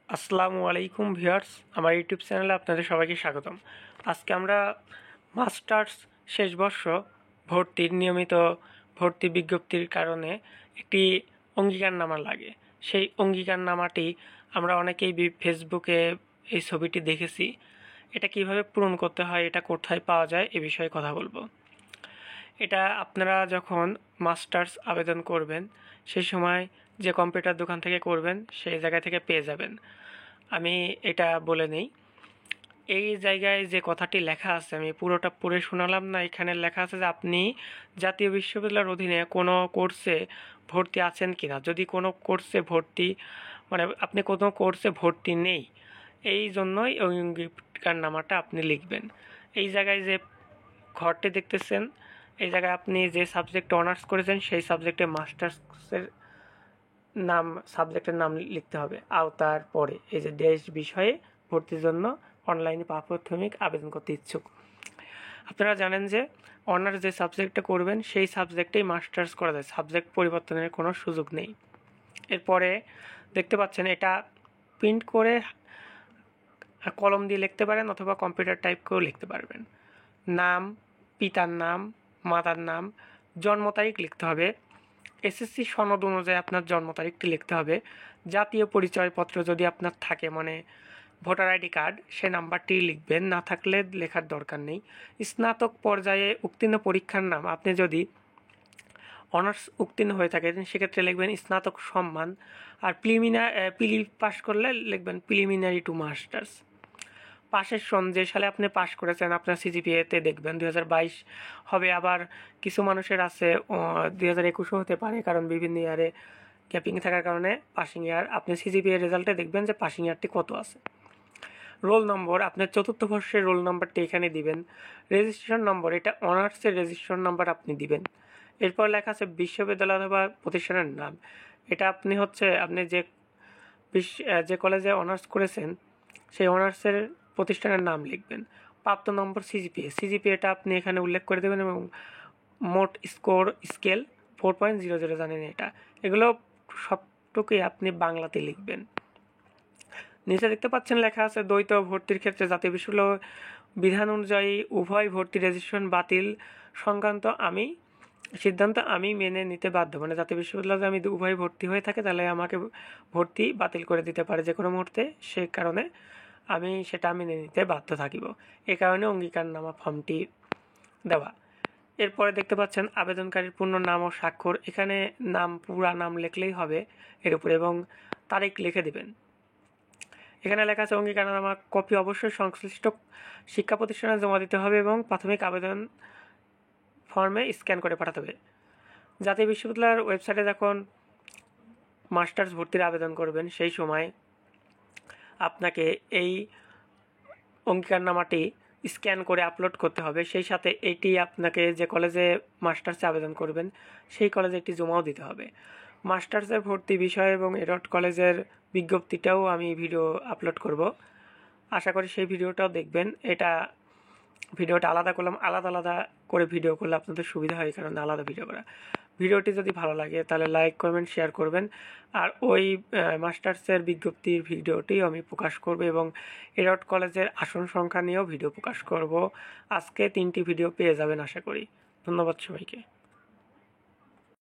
আসসালামু আলাইকুম ভিউয়ার্স, আমার ইউটিউব চ্যানেলে আপনাদের সবাইকে স্বাগতম। আজকে আমরা মাস্টার্স শেষ বর্ষ ভর্তির নিয়মিত ভর্তি বিজ্ঞপ্তির কারণে একটি অঙ্গীকারনামা লাগে। সেই অঙ্গীকারনামাটি আমরা অনেকেই ফেসবুকে এই ছবিটি দেখেছি। এটা কিভাবে পূরণ করতে হয়, এটা কোথায় পাওয়া যায়, এ বিষয়ে কথা বলবো। এটা আপনারা যখন মাস্টার্স আবেদন করবেন সেই সময় যে কম্পিউটার দোকান থেকে করবেন সেই জায়গা থেকে পেয়ে যাবেন। আমি এটা বলে নেই, এই জায়গায় যে কথাটি লেখা আছে আমি পুরোটা পড়ে শোনালাম না। এখানে লেখা আছে যে আপনি জাতীয় বিশ্ববিদ্যালয়ের অধীনে কোনো কোর্সে ভর্তি আছেন কিনা। যদি কোনো কোর্সে ভর্তি আপনি কোনো কোর্সে ভর্তি নেই, এই জন্যই ওই অঙ্গীকারনামাটা আপনি লিখবেন। এই জায়গায় যে ঘরটি দেখতেছেন, এই জায়গায় আপনি যে সাবজেক্টে অনার্স করেছেন সেই সাবজেক্টে মাস্টার্সের নাম, সাবজেক্টের নাম লিখতে হবে। আওতার পরে এই যে দেশ বিষয়ে ভর্তির জন্য অনলাইনে প্রাথমিক আবেদন করতে ইচ্ছুক। আপনারা জানেন যে অনার্স যে সাবজেক্টটা করবেন সেই সাবজেক্টেই মাস্টার্স করা যায়, সাবজেক্ট পরিবর্তনের কোনো সুযোগ নেই। এরপরে দেখতে পাচ্ছেন এটা প্রিন্ট করে কলম দিয়ে লিখতে পারেন অথবা কম্পিউটার টাইপ করেও লিখতে পারবেন। নাম, পিতার নাম, মাতার নাম, জন্ম তারিখ লিখতে হবে। এসএসসি সনদ অনুযায়ী আপনার জন্ম তারিখটি লিখতে হবে। জাতীয় পরিচয়পত্র যদি আপনার থাকে, ভোটার আইডি কার্ড, সে নাম্বারটি লিখবেন, না থাকলে লেখার দরকার নেই। স্নাতক পর্যায়ে উত্তীর্ণ পরীক্ষার নাম, আপনি যদি অনার্স উত্তীর্ণ হয়ে থাকেন সেক্ষেত্রে লিখবেন স্নাতক সম্মান। আর প্রিলি পাস করলে লিখবেন প্রিলিমিনারি টু মাস্টার্স। পাশের সন, যে সালে আপনি পাস করেছেন আপনার সিজিপিএতে দেখবেন 2022 হবে। আবার কিছু মানুষের আছে 2021 হতে পারে, কারণ বিভিন্ন ইয়ারে গ্যাপিং থাকার কারণে পাসিং ইয়ার। আপনি সিজিপিএ রেজাল্টে দেখবেন যে পাসিং ইয়ারটি কত আছে। রোল নম্বর, আপনার চতুর্থ বর্ষের রোল নাম্বারটি এখানে দিবেন। রেজিস্ট্রেশন নম্বর, এটা অনার্সের রেজিস্ট্রেশন নাম্বার আপনি দিবেন। এরপর লেখা আছে বিশ্ববিদ্যালয় অথবা প্রতিষ্ঠানের নাম। এটা আপনি যে কলেজে অনার্স করেছেন সেই অনার্সের প্রতিষ্ঠানের নাম লিখবেন। প্রাপ্ত নম্বর সিজিপিএটা আপনি এখানে উল্লেখ করে দেবেন এবং মোট স্কেল 4.00 জানেন এটা। এগুলো সবটুকুই আপনি বাংলাতে লিখবেন। নিচে দেখতে পাচ্ছেন লেখা আছে দ্বৈত ভর্তির ক্ষেত্রে জাতীয় বিশ্ববিদ্যালয় বিধান অনুযায়ী উভয় ভর্তি রেজিস্ট্রেশন বাতিল সংক্রান্ত সিদ্ধান্ত আমি মেনে নিতে বাধ্য। জাতীয় বিশ্ববিদ্যালয়ে আমি উভয় ভর্তি হয়ে থাকে তাহলে আমাকে ভর্তি বাতিল করে দিতে পারে যে কোনো মুহূর্তে, সে কারণে আমি সেটা মেনে নিতে বাধ্য থাকিব। এ কারণে অঙ্গীকারনামা ফর্মটি দেওয়া। এরপরে দেখতে পাচ্ছেন আবেদনকারীর পূর্ণ নাম ও স্বাক্ষর। এখানে পুরা নাম লিখলেই হবে এর উপরে, এবং তারিখ লিখে দিবেন। এখানে লেখা আছে অঙ্গীকারনামা কপি অবশ্যই সংশ্লিষ্ট শিক্ষা প্রতিষ্ঠানে জমা দিতে হবে এবং প্রাথমিক আবেদন ফর্মে স্ক্যান করে পাঠাতে হবে। জাতীয় বিশ্ববিদ্যালয়ের ওয়েবসাইটে যখন মাস্টার্স ভর্তির আবেদন করবেন সেই সময় আপনাকে এই অঙ্গীকারনামাটি স্ক্যান করে আপলোড করতে হবে। সেই সাথে এটি আপনাকে যে কলেজে মাস্টার্সে আবেদন করবেন সেই কলেজে একটি জমাও দিতে হবে। মাস্টার্সের ভর্তি বিষয় এবং এডট কলেজের বিজ্ঞপ্তিটাও আমি ভিডিও আপলোড করব, আশা করি সেই ভিডিওটাও দেখবেন। ভিডিওটা আলাদা করলাম, আলাদা করে ভিডিও করলে আপনাদের সুবিধা হয়, কারণ আলাদা ভিডিও করা। ভিডিওটি যদি ভালো লাগে তাহলে লাইক করবেন, শেয়ার করবেন। আর ওই মাস্টার্সের বিজ্ঞপ্তির ভিডিওটি আমি প্রকাশ করব এবং এডট কলেজের আসন সংখ্যা নিয়েও ভিডিও প্রকাশ করব। আজকে 3টি ভিডিও পেয়ে যাবেন আশা করি। ধন্যবাদ সবাইকে।